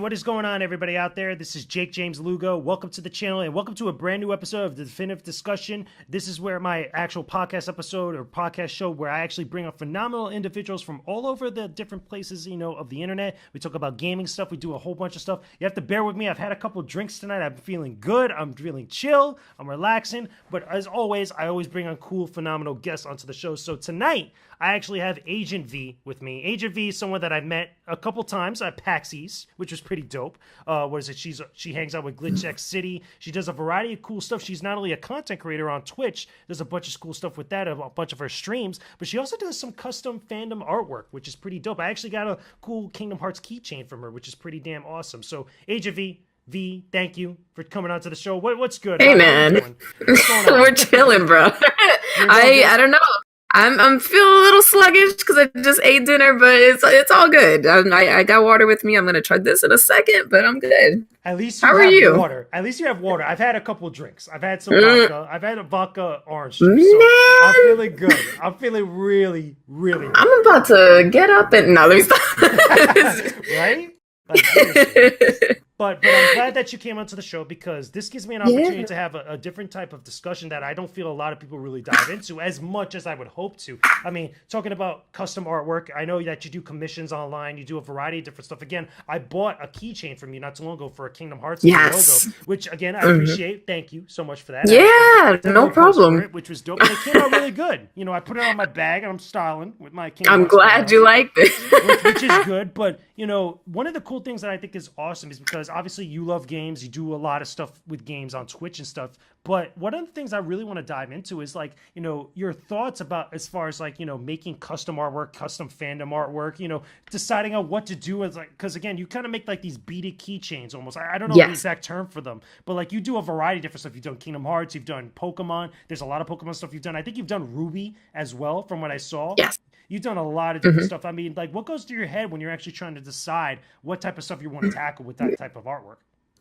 what is going on, everybody out there? This is Jakejames Lugo. Welcome to the channel and welcome to a brand new episode of the Definitive Discussion. This is where my actual podcast episode or podcast show where I actually bring up phenomenal individuals from all over the different places, of the internet. We talk about gaming stuff. We do a whole bunch of stuff. You have to bear with me. I've had a couple drinks tonight. I'm feeling good. I'm feeling chill. I'm relaxing. But as always, I always bring on cool, phenomenal guests onto the show. So tonight, I actually have AjentVee with me. AjentVee is someone that I've met a couple times at PAX East, which was pretty dope. She hangs out with Glitch X City. She does a variety of cool stuff. She's not only a content creator on Twitch, there's a bunch of cool stuff with that, a bunch of her streams, but she also does some custom fandom artwork, which is pretty dope. I actually got a cool Kingdom Hearts keychain from her, which is pretty damn awesome. So AjentVee, thank you for coming on to the show. What's good? Hey, man. We're chilling, bro. I don't know. I'm feeling a little sluggish because I just ate dinner, but it's all good. I got water with me. I'm gonna try this in a second, but I'm good. At least you have water. At least you have water. I've had a couple of drinks. I've had some vodka. I've had a vodka orange juice. So I'm feeling good. I'm feeling really, really good. I'm about to get up and no, let me stop. Right? Like, But I'm glad that you came onto the show because this gives me an opportunity to have a different type of discussion that I don't feel a lot of people really dive into as much as I would hope to. I mean, talking about custom artwork, I know that you do commissions online. You do a variety of different stuff. Again, I bought a keychain from you not too long ago for a Kingdom Hearts logo, which, again, I appreciate. Thank you so much for that. Yeah, no problem. Which was dope. And it came out really good. I put it on my bag and I'm styling with my Kingdom Hearts. I'm glad you liked it. which is good. But, one of the cool things that I think is awesome is because obviously you love games, you do a lot of stuff with games on Twitch and stuff, but one of the things I really want to dive into is your thoughts about as far as making custom artwork, custom fandom artwork, deciding on what to do as because again, you kind of make these beaded keychains almost. I don't know the exact term for them, but you do a variety of different stuff. You've done Kingdom Hearts, you've done Pokemon, there's a lot of Pokemon stuff you've done. I think you've done Ruby as well from what I saw. Yes. You've done a lot of different stuff. I mean, what goes through your head when you're actually trying to decide what type of stuff you want to tackle with that type of artwork?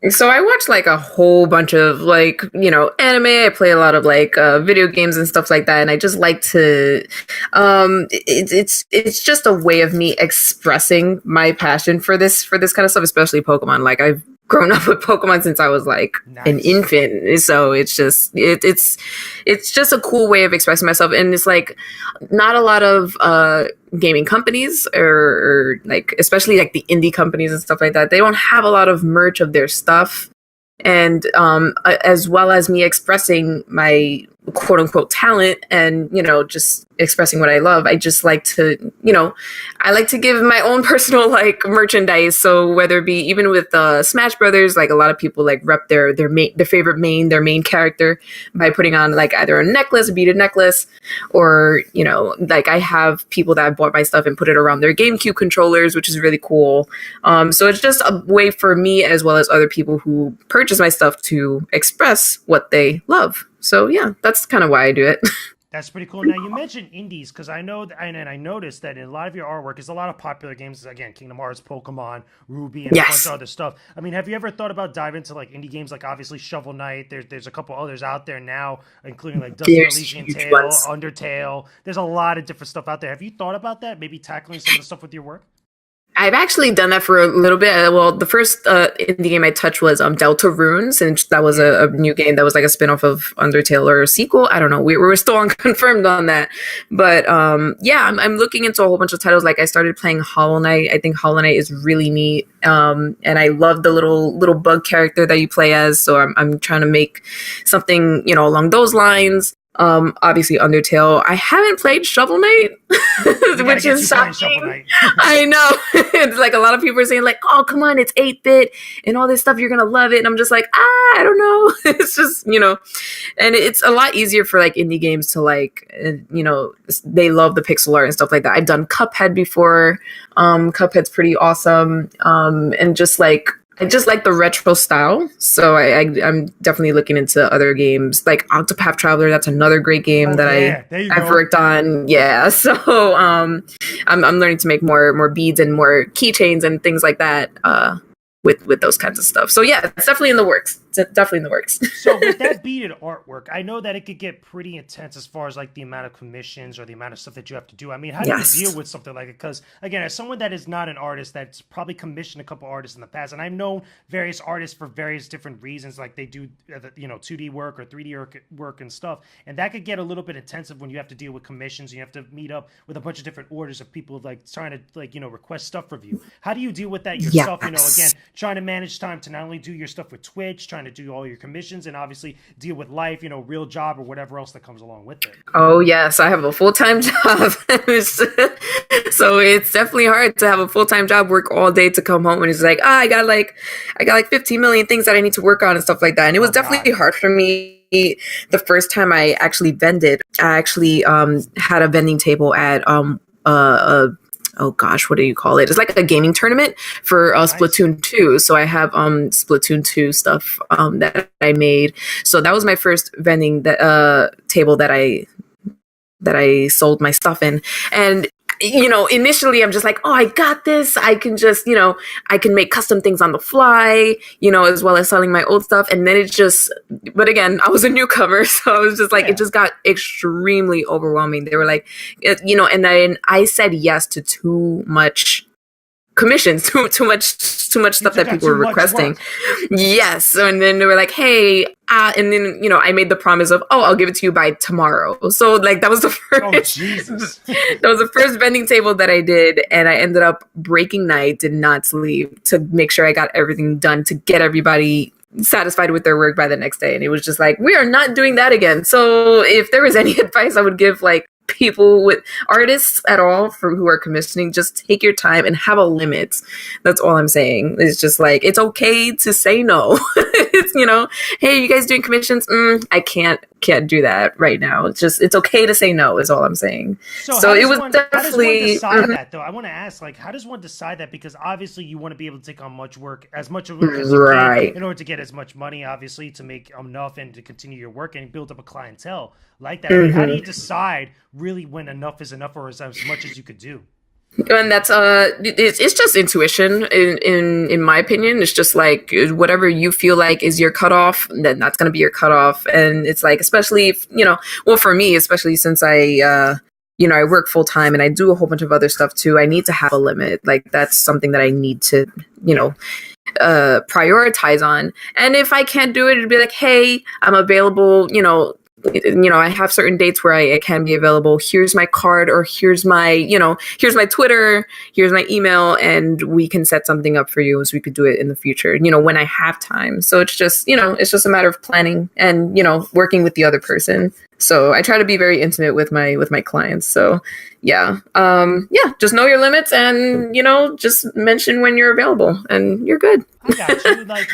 So I watch a whole bunch of anime. I play a lot of video games and stuff like that, and I just like to it's just a way of me expressing my passion for this kind of stuff, especially Pokemon. I've grown up with Pokemon since I was an infant, so it's just a cool way of expressing myself, and it's not a lot of gaming companies or especially the indie companies and stuff like that, they don't have a lot of merch of their stuff, and as well as me expressing my quote unquote talent and just expressing what I love, I just like to I like to give my own personal merchandise. So whether it be even with Smash Brothers, a lot of people rep their favorite their main character by putting on either a necklace, a beaded necklace, or I have people that have bought my stuff and put it around their GameCube controllers, which is really cool. So it's just a way for me as well as other people who purchase my stuff to express what they love. So yeah, that's kind of why I do it. That's pretty cool. Now, you mentioned indies because I know and I noticed that in a lot of your artwork is a lot of popular games. Again, Kingdom Hearts, Pokemon, Ruby, and a bunch of other stuff. I mean, have you ever thought about diving into indie games obviously Shovel Knight? There's a couple others out there now, including Dust Elysian Tale, Undertale. There's a lot of different stuff out there. Have you thought about that? Maybe tackling some of the stuff with your work? I've actually done that for a little bit. Well, the first indie game I touched was Delta Runes, and that was a new game that was a spin-off of Undertale or a sequel. I don't know. We're still unconfirmed on that. But I'm looking into a whole bunch of titles. I started playing Hollow Knight. I think Hollow Knight is really neat. And I love the little bug character that you play as. So I'm trying to make something, along those lines. Obviously Undertale. I haven't played Shovel Knight, which is shocking. I know. It's a lot of people are saying oh, come on, it's 8-bit and all this stuff, you're gonna love it. And I'm just I don't know. It's just, and it's a lot easier for indie games to they love the pixel art and stuff like that. I've done Cuphead before. Cuphead's pretty awesome. And just I just like the retro style, so I'm definitely looking into other games like Octopath Traveler. That's another great game I've worked on. Yeah, so I'm learning to make more beads and more keychains and things like that with those kinds of stuff. So yeah, it's definitely in the works. definitely in the works. So with that beaded artwork, I know that it could get pretty intense as far as like the amount of commissions or the amount of stuff that you have to do. I mean, how do you deal with something like it? Because again, as someone that is not an artist, that's probably commissioned a couple artists in the past, and I've known various artists for various different reasons, like they do, 2D work or 3D work and stuff, and that could get a little bit intensive when you have to deal with commissions and you have to meet up with a bunch of different orders of people like trying to request stuff from you. How do you deal with that yourself? Yes. Again, trying to manage time to not only do your stuff with Twitch, trying to do all your commissions, and obviously deal with life, real job or whatever else that comes along with it. Oh yes, I have a full-time job. So it's definitely hard to have a full-time job, work all day to come home and it's like, I got like 15 million things that I need to work on and stuff like that. And it was definitely hard for me the first time I actually vended. I actually had a vending table at oh gosh, what do you call it? It's like a gaming tournament for Splatoon 2. So I have Splatoon 2 stuff that I made. So that was my first vending table that I sold my stuff in. And initially I'm just like, oh, I got this. I can just, I can make custom things on the fly, as well as selling my old stuff. And then but again, I was a newcomer. So I was just like, It just got extremely overwhelming. They were like, and then I said yes to too much commissions, too much stuff that people were requesting. Yes. So, and then they were like, hey, and then, I made the promise of, I'll give it to you by tomorrow. So like, that was the first, that was the first vending table that I did. And I ended up breaking night, did not sleep to make sure I got everything done to get everybody satisfied with their work by the next day. And it was just like, we are not doing that again. So if there was any advice I would give, like, people with artists at all who are commissioning, just take your time and have a limit. That's all I'm saying. It's just like, it's okay to say no. It's, hey, you guys doing commissions? I can't do that right now. It's okay to say no is all I'm saying. So it was definitely. How does one decide that though? I want to ask, like, how does one decide that? Because obviously you want to be able to take on as much work as you can in order to get as much money, obviously, to make enough and to continue your work and build up a clientele like that. Like, how do you decide really when enough is enough or as much as you could do? And that's it's just intuition in my opinion. It's just like whatever you feel like is your cutoff, then that's going to be your cutoff. And it's like, especially if, well, for me, especially since I work full time and I do a whole bunch of other stuff too, I need to have a limit. Like that's something that I need to, prioritize on. And if I can't do it, it'd be like, hey, I'm available, I have certain dates where I can be available. Here's my card, or here's my Twitter, here's my email, and we can set something up for you so we could do it in the future, when I have time. So it's just, it's just a matter of planning and, working with the other person. So I try to be very intimate with my clients. So just know your limits and, just mention when you're available and you're good. I got you. Like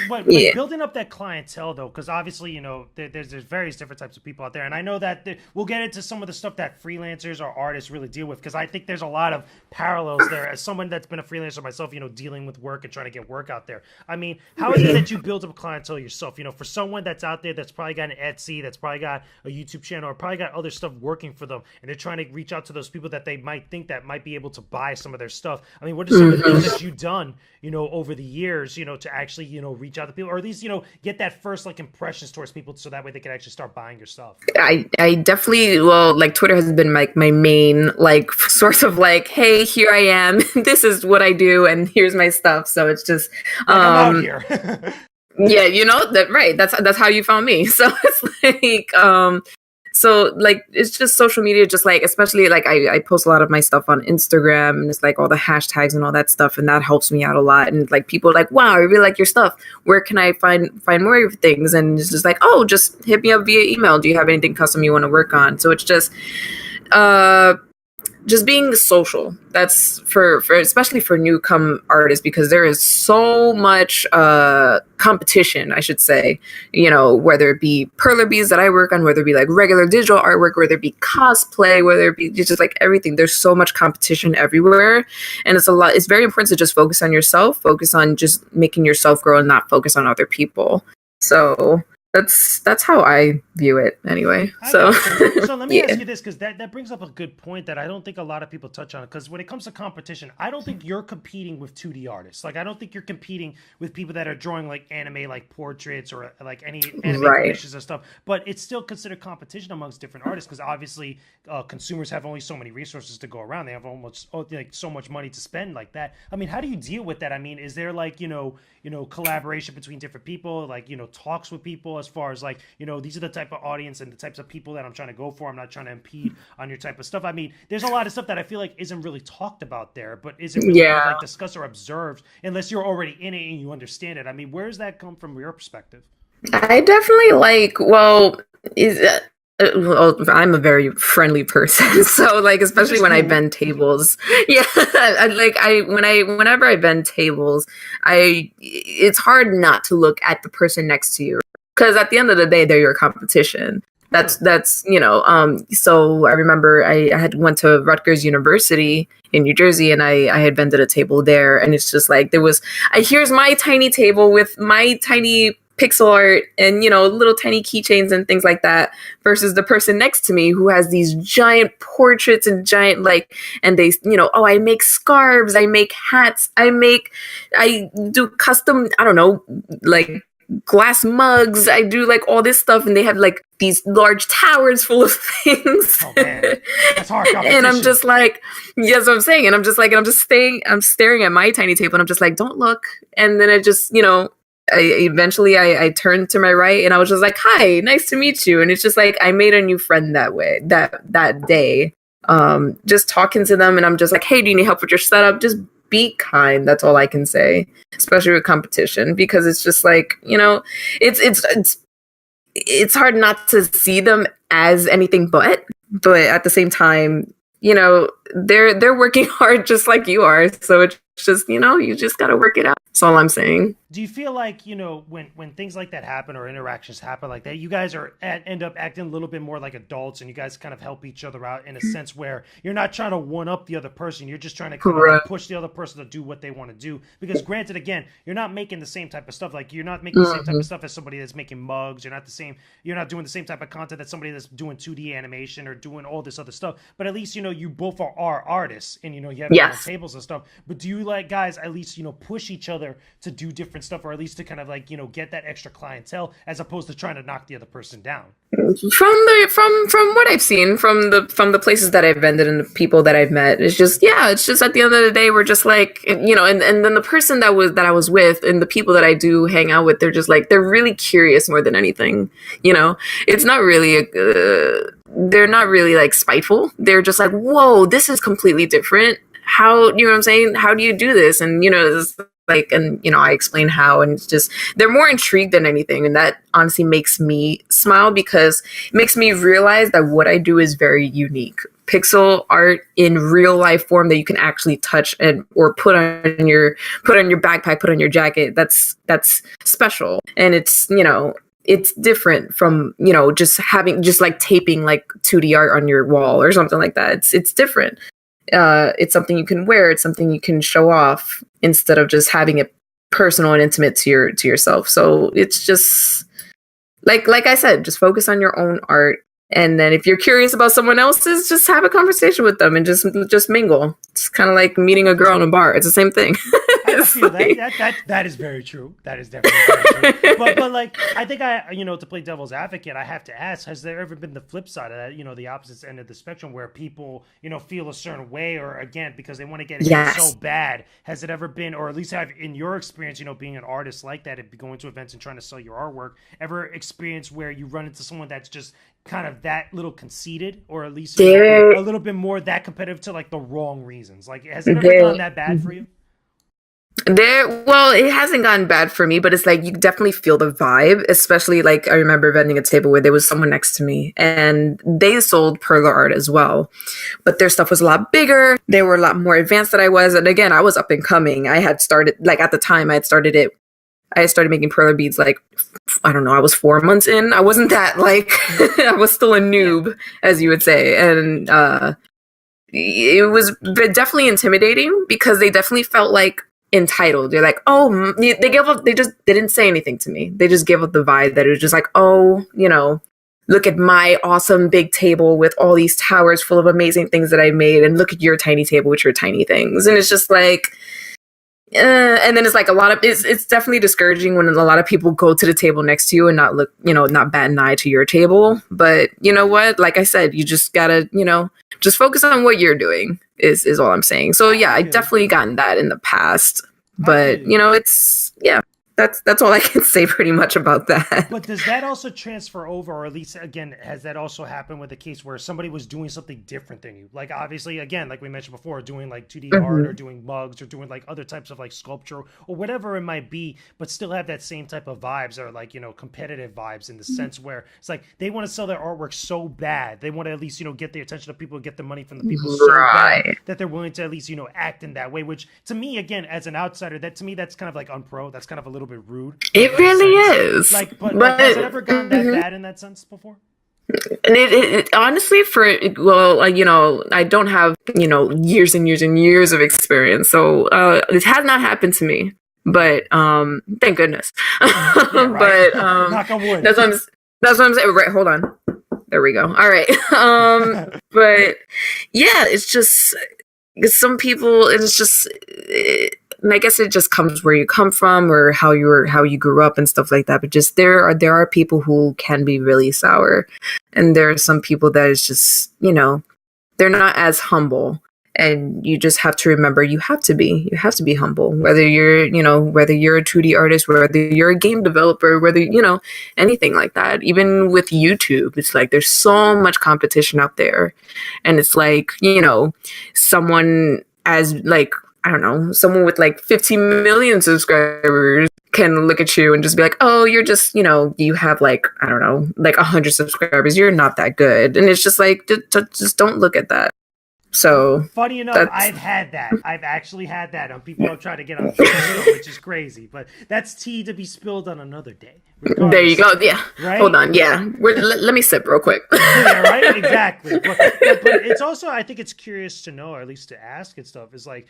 building up that clientele though, because obviously, there's various different types of people out there. And I know that we'll get into some of the stuff that freelancers or artists really deal with, because I think there's a lot of parallels there. As someone that's been a freelancer myself, dealing with work and trying to get work out there. I mean, how is it that you build up a clientele yourself? For someone that's out there that's probably got an Etsy, that's probably got a YouTube channel, or probably got other stuff working for them, and they're trying to reach out to those people that they might think that might be able to buy some of their stuff. I mean, what are some of the things that you've done, over the years, to actually, reach out to people, or at least, get that first like impressions towards people, so that way they can actually start buying your stuff? I definitely, like Twitter has been like my main like source of like, hey, here I am, this is what I do, and here's my stuff. So it's just I'm out here. Yeah, that right. That's how you found me. So it's like so like it's just social media, just like, especially like I post a lot of my stuff on Instagram, and it's like all the hashtags and all that stuff, and that helps me out a lot. And like people are like, wow, I really like your stuff. Where can I find more things? And it's just like, oh, just hit me up via email. Do you have anything custom you want to work on? So it's just being social. That's for especially for newcome artists, because there is so much competition, I should say, whether it be perler beads that I work on, whether it be like regular digital artwork, whether it be cosplay, whether it be just like everything. There's so much competition everywhere, and it's very important to just focus on yourself, focus on just making yourself grow and not focus on other people. So That's how I view it anyway. I So got you. So let me yeah. ask you this, because that brings up a good point that I don't think a lot of people touch on. Because when it comes to competition, I don't think you're competing with 2D artists. Like, I don't think you're competing with people that are drawing like anime, like portraits or like any anime Right. commissions and stuff. But it's still considered competition amongst different artists because obviously consumers have only so many resources to go around. They have almost like so much money to spend like that. I mean, how do you deal with that? I mean, is there like collaboration between different people, like talks with people as far as like these are the type of audience and the types of people that I'm trying to go for. I'm not trying to impede on your type of stuff. I mean, there's a lot of stuff that I feel like isn't really talked about there, but isn't really kind of Yeah. like discussed or observed unless you're already in it and you understand it. I mean, where does that come from your perspective? I definitely like, well, is well, I'm a very friendly person, so like, Which especially is when I cool. bend tables. Yeah, whenever I bend tables, I it's hard not to look at the person next to you because at the end of the day, they're your competition. True. So I remember I had went to Rutgers University in New Jersey, and I had bended a table there, and it's just like there was, I here's my tiny table with my tiny pixel art and little tiny keychains and things like that, versus the person next to me who has these giant portraits and giant, like, and they, oh, I make scarves, I make hats, I do custom, I don't know, like glass mugs, I do like all this stuff, and they have like these large towers full of things. Oh man, that's hard And I'm competition. just like, yes, I'm saying, and I'm staring at my tiny table, and I'm just like, don't look. And then I turned to my right, and I was just like, hi, nice to meet you. And it's just like I made a new friend that way, that day. Just talking to them, and I'm just like, hey, do you need help with your setup? Just be kind. That's all I can say, especially with competition, because it's just like, it's hard not to see them as anything but at the same time, they're working hard just like you are. So it's just, you just got to work it out. That's all I'm saying. Do you feel like when things like that happen or interactions happen like that, you guys end up acting a little bit more like adults, and you guys kind of help each other out in a sense where you're not trying to one up the other person, you're just trying to kind of like Correct. push the other person to do what they want to do, because granted, again, you're not making the same type of stuff. Like, you're not making the same type Hmm. of stuff as somebody that's making mugs. You're not doing the same type of content that somebody that's doing 2D animation or doing all this other stuff. But at least you both are artists, and you have your own Yes. tables and stuff. But do you like guys at least push each other to do different stuff, or at least to kind of like get that extra clientele as opposed to trying to knock the other person down? From what I've seen from the places that I've vended and the people that I've met, it's just at the end of the day, we're just like, and then the person that I was with and the people that I do hang out with, they're just like, they're really curious more than anything. It's not really they're not really like spiteful. They're just like, whoa, this is completely different. How, you know what I'm saying? How do you do this? And it's like, and I explain how, and it's just, they're more intrigued than anything, and that honestly makes me smile because it makes me realize that what I do is very unique. Pixel art in real life form that you can actually touch and or put on your backpack, put on your jacket. That's special, and it's different from just like taping like 2D art on your wall or something like that. It's different. It's something you can wear. It's something you can show off instead of just having it personal and intimate to yourself. So it's just like I said, just focus on your own art. And then if you're curious about someone else's, just have a conversation with them and just mingle. It's kind of like meeting a girl in a bar. It's the same thing. I It's feel that. like- That is very true. That is definitely very true. But like, I think to play devil's advocate, I have to ask: has there ever been the flip side of that? The opposite end of the spectrum, where people feel a certain way, or again because they want to get hit so yes. bad. Has it ever been, or at least have in your experience, being an artist like that, and going to events and trying to sell your artwork, ever experience where you run into someone that's just kind of that little conceited, or at least There, a little bit more that competitive to like the wrong reasons? Like, has it ever there, gone that bad for you? well, it hasn't gotten bad for me, but it's like you definitely feel the vibe, especially like I remember vending a table where there was someone next to me and they sold perler art as well. But their stuff was a lot bigger. They were a lot more advanced than I was. And again, I was up and coming. I had started, like at the time, I had started making perler beads like, I don't know, I was 4 months in. I wasn't that like, I was still a Yeah. noob, as you would say. And it was definitely intimidating because they definitely felt like entitled. They're like, oh, they gave up. They didn't say anything to me. They just gave up the vibe that it was just like, oh, look at my awesome big table with all these towers full of amazing things that I made, and look at your tiny table with your tiny things. And it's just like, and then it's like it's definitely discouraging when a lot of people go to the table next to you and not look, not bat an eye to your table. But you know what? Like I said, you just gotta, just focus on what you're doing is all I'm saying. So yeah, I definitely gotten that in the past, but that's all I can say pretty much about that. But does that also transfer over, or at least, again, has that also happened with a case where somebody was doing something different than you? Like, obviously, again, like we mentioned before, doing like 2D art or doing mugs or doing like other types of like sculpture or whatever it might be, but still have that same type of vibes or like, competitive vibes in the sense where it's like they want to sell their artwork so bad. They want to at least, get the attention of people, get the money from the people so bad that they're willing to at least, act in that way, which to me, again, as an outsider, that to me, that's kind of like unpro. That's kind of a little bit rude. It really is. Like, but has it ever gotten that bad in that sense before? And it honestly, I don't have, years and years and years of experience. So this has not happened to me, but thank goodness. Yeah, right. But knock on wood. That's what I'm saying. Right, hold on. There we go. All right. But yeah, it's just some people. It's just. And I guess it just comes where you come from or how you grew up and stuff like that. But just there are people who can be really sour, and there are some people that is just they're not as humble. And you just have to remember you have to be humble, whether you're a 2D artist, whether you're a game developer, whether anything like that. Even with YouTube, it's like there's so much competition out there, and it's like someone as like. I don't know, someone with like 15 million subscribers can look at you and just be like, oh, you're just, you have like, I don't know, like 100 subscribers. You're not that good. And it's just like, just don't look at that. So funny enough, I've had that. I've actually had that on people who try to get on video, which is crazy. But that's tea to be spilled on another day. Regardless. There you go. Yeah. Right? Hold on. Yeah. Let me sip real quick. Yeah, right? Exactly. But it's also, I think it's curious to know, or at least to ask and stuff, is like,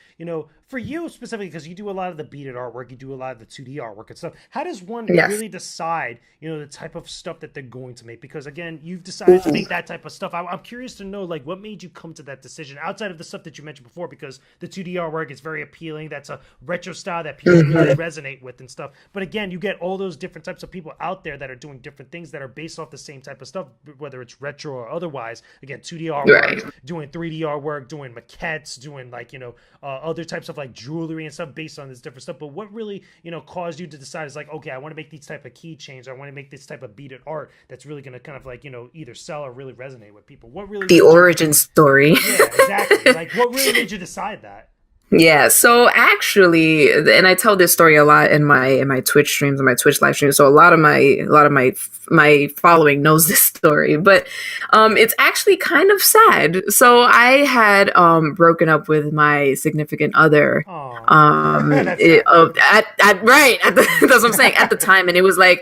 for you specifically, because you do a lot of the beaded artwork, you do a lot of the 2D artwork and stuff. How does one really decide, the type of stuff that they're going to make? Because again, you've decided to make that type of stuff. I'm curious to know, like, what made you come to that decision outside of the stuff that you mentioned before? Because the 2D artwork is very appealing. That's a retro style that people really resonate with and stuff. But again, you get all those different types of people out there that are doing different things that are based off the same type of stuff, whether it's retro or otherwise. Again, 2D artwork, doing 3D artwork, doing maquettes, doing like, other types of like jewelry and stuff based on this different stuff. But what really, caused you to decide is like, okay, I want to make these type of keychains, or I want to make this type of beaded art that's really going to kind of like, either sell or really resonate with people? What really the origin story? Yeah, exactly. Like, what really made you decide that? Yeah, so actually, and I tell this story a lot in my Twitch streams and my Twitch live streams. So a lot of my following knows this story, but it's actually kind of sad. So I had broken up with my significant other. That's what I'm saying, at the time, and it was a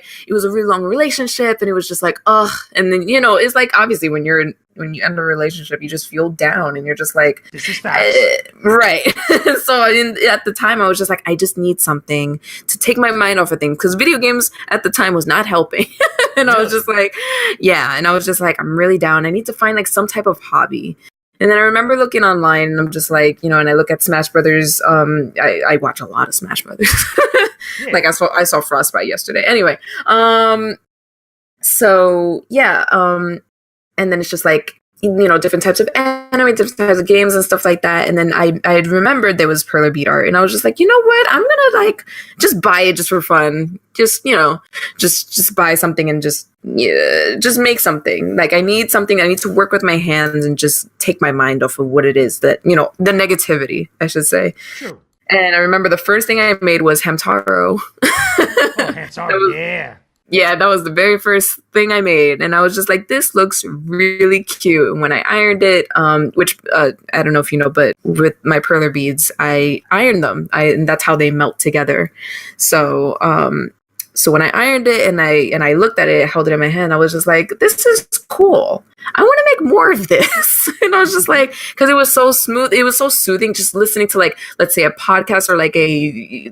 really long relationship, and it was just like, ugh. And then it's like, obviously when you end a relationship, you just feel down, and you're just like, this is fast. Right. So at the time, I was just like, I just need something to take my mind off of things, because video games at the time was not helping. And I was just like, I'm really down. I need to find like some type of hobby. And then I remember looking online, and I'm just like, and I look at Smash Brothers. I watch a lot of Smash Brothers. Yeah. Like I saw Frostbite yesterday. Anyway, so yeah, and then it's just like, different types of anime, different types of games and stuff like that. And then I had remembered there was perler bead art, and I was just like, you know what? I'm gonna like just buy it just for fun. Just just buy something and just make something. Like I need something. I need to work with my hands and just take my mind off of what it is that the negativity, I should say. Sure. And I remember the first thing I made was Hamtaro. Oh, Hamtaro, yeah. Yeah, that was the very first thing I made. And I was just like, this looks really cute. And when I ironed it, which I don't know if you know, but with my perler beads, I ironed them. And that's how they melt together. So So when I ironed it and I looked at it, held it in my hand, I was just like, this is cool. I want to make more of this. And I was just like, because it was so smooth, it was so soothing just listening to, like, let's say a podcast or like a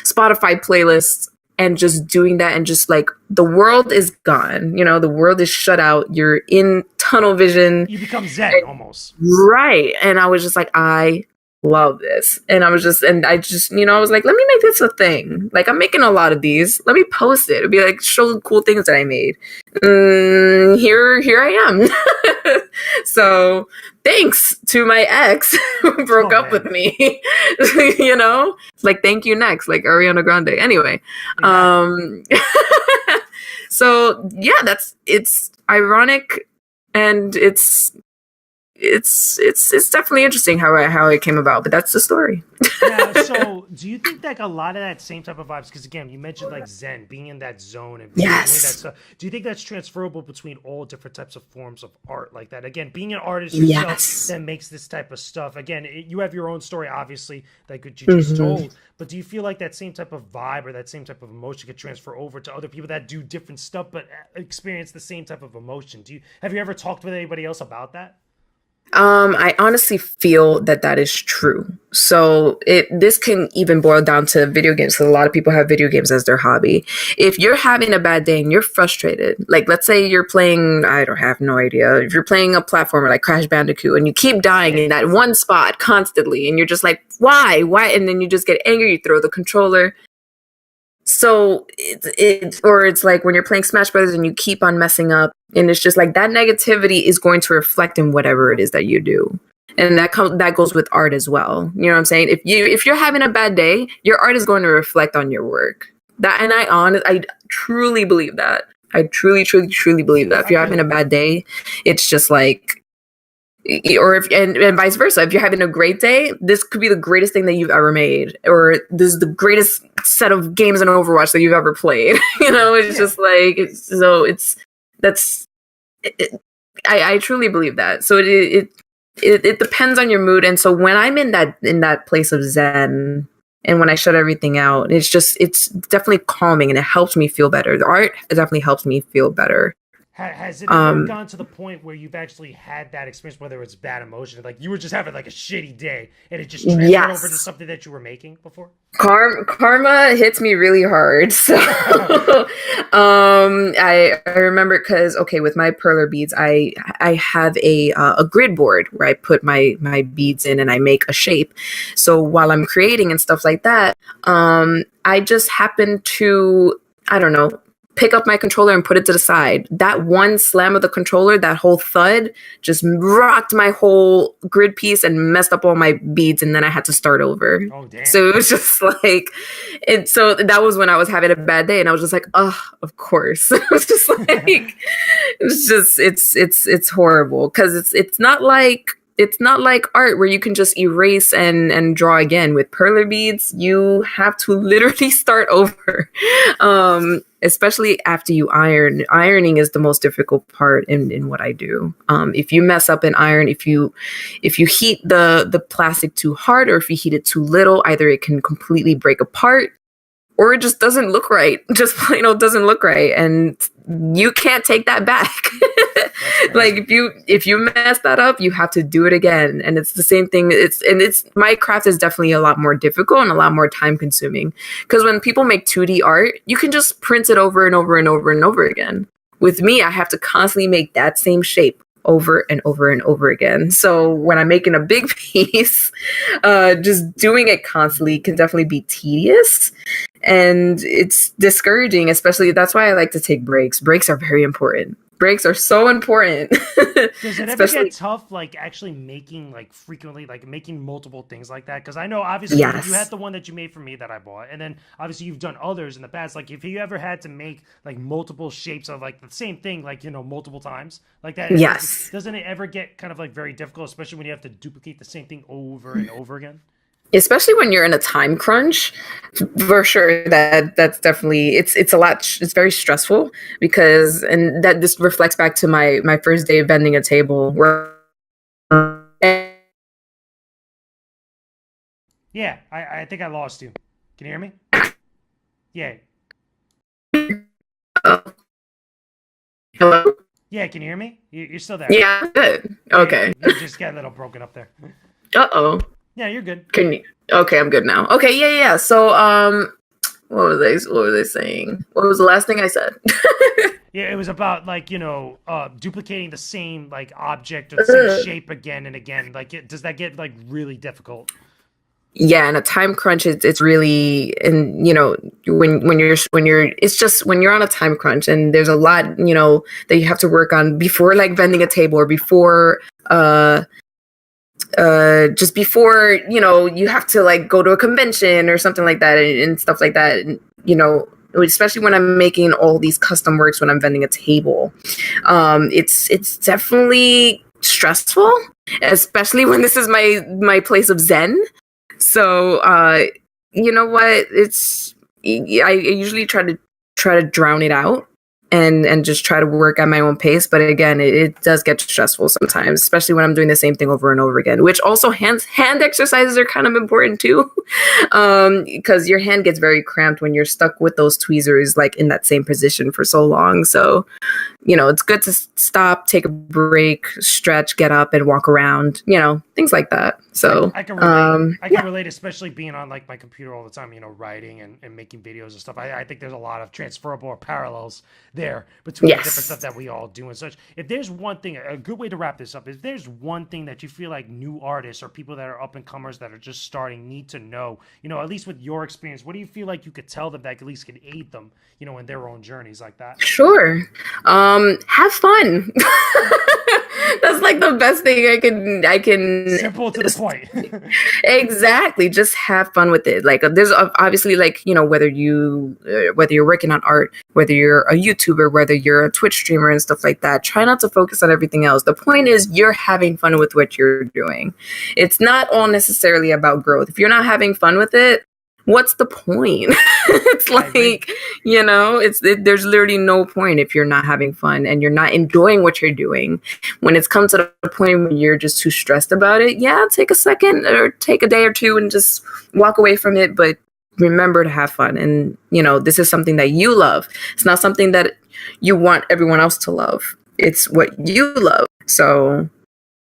Spotify playlist, and just doing that, and just like the world is gone, the world is shut out. You're in tunnel vision. You become Zen almost. Right. And I was just like, I love this. And I was just I was like, let me make this a thing. Like, I'm making a lot of these. Let me post it. It'd be like, show the cool things that I made. Here I am. So thanks to my ex who broke up with me. Like, thank you next, like Ariana Grande. Anyway. Yeah. So yeah, it's ironic, and it's definitely interesting how it came about, but that's the story. Yeah. So, do you think like a lot of that same type of vibes? Because again, you mentioned like Zen, being in that zone and doing that stuff. Do you think that's transferable between all different types of forms of art like that? Again, being an artist yourself that makes this type of stuff. Again, you have your own story, obviously, like what you just told. But do you feel like that same type of vibe or that same type of emotion could transfer over to other people that do different stuff but experience the same type of emotion? Have you ever talked with anybody else about that? I honestly feel that is true. So this can even boil down to video games, because a lot of people have video games as their hobby. If you're having a bad day and you're frustrated, like let's say you're playing, I don't have no idea, if you're playing a platformer like Crash Bandicoot and you keep dying in that one spot constantly, and you're just like, why? And then you just get angry, you throw the controller. So it's like when you're playing Smash Brothers and you keep on messing up, and it's just like that negativity is going to reflect in whatever it is that you do. And that goes with art as well. You know what I'm saying? If you're having a bad day, your art is going to reflect on your work. I truly believe that. I truly believe that. If you're having a bad day, it's just like, and vice versa. If you're having a great day, this could be the greatest thing that you've ever made, or this is the greatest set of games in Overwatch that you've ever played. It's just like, I truly believe that. So it depends on your mood. And so when I'm in that place of Zen, and when I shut everything out, it's definitely calming, and it helps me feel better. The art definitely helps me feel better. Has it ever gone to the point where you've actually had that experience, whether it's bad emotion, like you were just having like a shitty day and it just transferred over to something that you were making before? Karma hits me really hard. So I remember, because with my perler beads, I have a grid board where I put my beads in and I make a shape. So while I'm creating and stuff like that, I just happen to, I don't know, pick up my controller and put it to the side. That one slam of the controller, that whole thud, just rocked my whole grid piece and messed up all my beads, and then I had to start over. Oh, damn. So it was just like, so that was when I was having a bad day, and I was just like, oh, of course. It was just like, it's horrible, because it's not like art where you can just erase and draw again. With perler beads, you have to literally start over. Especially after you iron. Ironing is the most difficult part in what I do. If you mess up an iron, if you heat the plastic too hard, or if you heat it too little, either it can completely break apart, or it just doesn't look right. Just plain old doesn't look right, and you can't take that back. Like if you mess that up, you have to do it again, and it's the same thing. My craft is definitely a lot more difficult and a lot more time consuming, because when people make 2D art, you can just print it over and over and over and over again. With me, I have to constantly make that same shape over and over and over again. So when I'm making a big piece, just doing it constantly can definitely be tedious, and it's discouraging. Especially, that's why I like to take breaks. Breaks are very important. Breaks are so important. Does it ever get tough, like actually making like frequently, like making multiple things like that? Because I know obviously you had the one that you made for me that I bought, and then obviously you've done others in the past. Like if you ever had to make like multiple shapes of like the same thing, like multiple times like that, doesn't it ever get kind of like very difficult, especially when you have to duplicate the same thing over and over again? Especially when you're in a time crunch, for sure. That's definitely, it's a lot. It's very stressful, because, and that this reflects back to my first day of bending a table. Yeah, I think I lost you. Can you hear me? Yeah. Uh, Hello? Yeah, can you hear me? You're still there. Yeah, good. Okay. You just got a little broken up there. Uh-oh. Yeah, you're good. Can you? Okay, I'm good now. Okay, yeah. So, what were they saying? What was the last thing I said? Yeah, it was about like, duplicating the same like object or the same shape again and again. Like, does that get like really difficult? Yeah, in a time crunch, it's really, and it's just when you're on a time crunch and there's a lot that you have to work on before like vending a table or before just before you have to like go to a convention or something like that, and stuff like that, and especially when I'm making all these custom works when I'm vending a table. It's definitely stressful, especially when this is my place of zen. So you know what, I usually try to drown it out and just try to work at my own pace. But again, it does get stressful sometimes, especially when I'm doing the same thing over and over again, which also hand exercises are kind of important too. Because your hand gets very cramped when you're stuck with those tweezers like in that same position for so long. So, it's good to stop, take a break, stretch, get up and walk around, things like that. So I can relate. I can relate, especially being on like my computer all the time, writing and making videos and stuff. I think there's a lot of transferable or parallels there between the different stuff that we all do and such. If there's one thing, a good way to wrap this up, if there's one thing that you feel like new artists or people that are up and comers that are just starting need to know, at least with your experience, what do you feel like you could tell them that at least could aid them, in their own journeys like that? Sure. Have fun. That's like the best thing I can simple to the point. Exactly. Just have fun with it. Like there's obviously like, whether you're working on art, whether you're a YouTuber, whether you're a Twitch streamer and stuff like that, try not to focus on everything else. The point is you're having fun with what you're doing. It's not all necessarily about growth. If you're not having fun with it, what's the point? It's like, there's literally no point if you're not having fun and you're not enjoying what you're doing. When it's come to the point where you're just too stressed about it, take a second or take a day or two and just walk away from it. But remember to have fun. And, this is something that you love. It's not something that you want everyone else to love. It's what you love. So,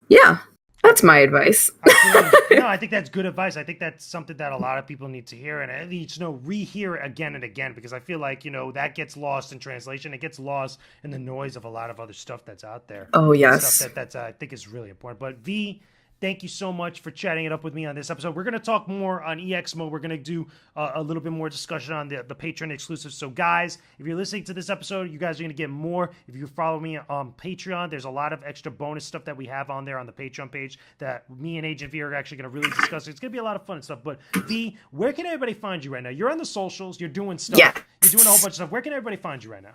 yeah. That's my advice. I think that's good advice. I think that's something that a lot of people need to hear, and at least rehear it again and again, because I feel like that gets lost in translation. It gets lost in the noise of a lot of other stuff that's out there. Oh yes, stuff that's I think is really important. But V, thank you so much for chatting it up with me on this episode. We're going to talk more on EX mode. We're going to do a little bit more discussion on the Patreon exclusive. So guys, if you're listening to this episode, you guys are going to get more. If you follow me on Patreon, there's a lot of extra bonus stuff that we have on there on the Patreon page that me and AjentVee are actually going to really discuss. It's going to be a lot of fun and stuff. But V, where can everybody find you right now? You're on the socials. You're doing stuff. Yeah. You're doing a whole bunch of stuff. Where can everybody find you right now?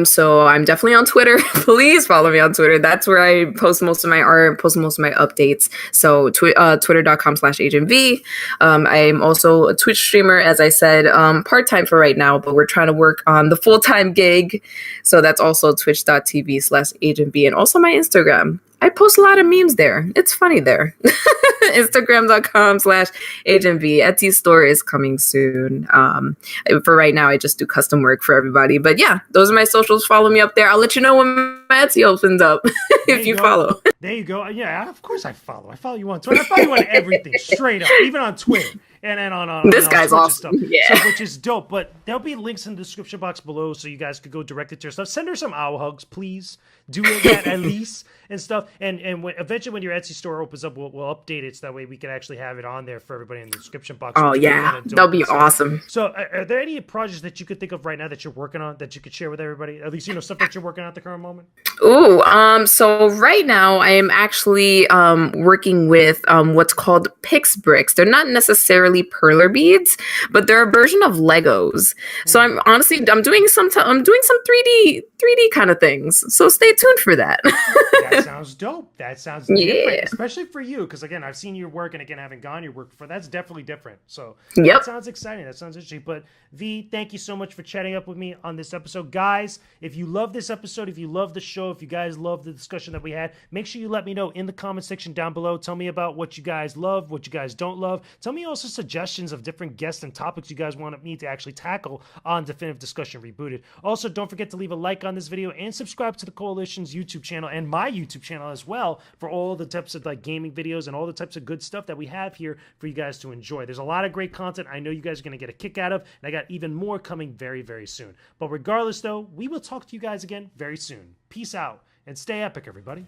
So I'm definitely on Twitter. Please follow me on Twitter. That's where I post most of my art, post most of my updates. So twitter.com/AjentVee. I'm also a Twitch streamer, as I said, part-time for right now, but we're trying to work on the full-time gig. So that's also twitch.tv/AjentVee, and also my Instagram. I post a lot of memes there. It's funny there. Instagram.com/AjentVee. Etsy store is coming soon. For right now, I just do custom work for everybody. But yeah, those are my socials. Follow me up there. I'll let you know when my Etsy opens up if you follow. There you go. Yeah, of course I follow. I follow you on Twitter. I follow you on everything, straight up, even on Twitter. And then on this guy's awesome. Yeah. So, which is dope. But there'll be links in the description box below so you guys could go directly to your stuff. Send her some owl hugs, please. Do that at least and stuff. And eventually when your Etsy store opens up, we'll update it so that way we can actually have it on there for everybody in the description box. Oh, yeah. That'll be awesome. So are there any projects that you could think of right now that you're working on that you could share with everybody? At least, stuff that you're working on at the current moment? Ooh, so right now I am actually working with what's called Pix bricks. They're not necessarily perler beads, but they're a version of Legos. So I'm doing some 3D kind of things. So stay tuned for that. That sounds dope. That sounds different, especially for you, because again, I've seen your work, and again, having gone your work before, that's definitely different. So that sounds exciting. That sounds interesting. But V, thank you so much for chatting up with me on this episode. Guys, if you love this episode, if you love the show, if you guys love the discussion that we had, make sure you let me know in the comment section down below. Tell me about what you guys love, what you guys don't love. Tell me also suggestions of different guests and topics you guys want me to actually tackle on Definitive Discussion Rebooted. Also, don't forget to leave a like on this video and subscribe to the Coalition's YouTube channel and my YouTube channel as well for all the types of like gaming videos and all the types of good stuff that we have here for you guys to enjoy. There's a lot of great content I know you guys are going to get a kick out of, and I got even more coming very, very soon. But regardless, though, we will talk to you guys again very soon. Peace out and stay epic, everybody.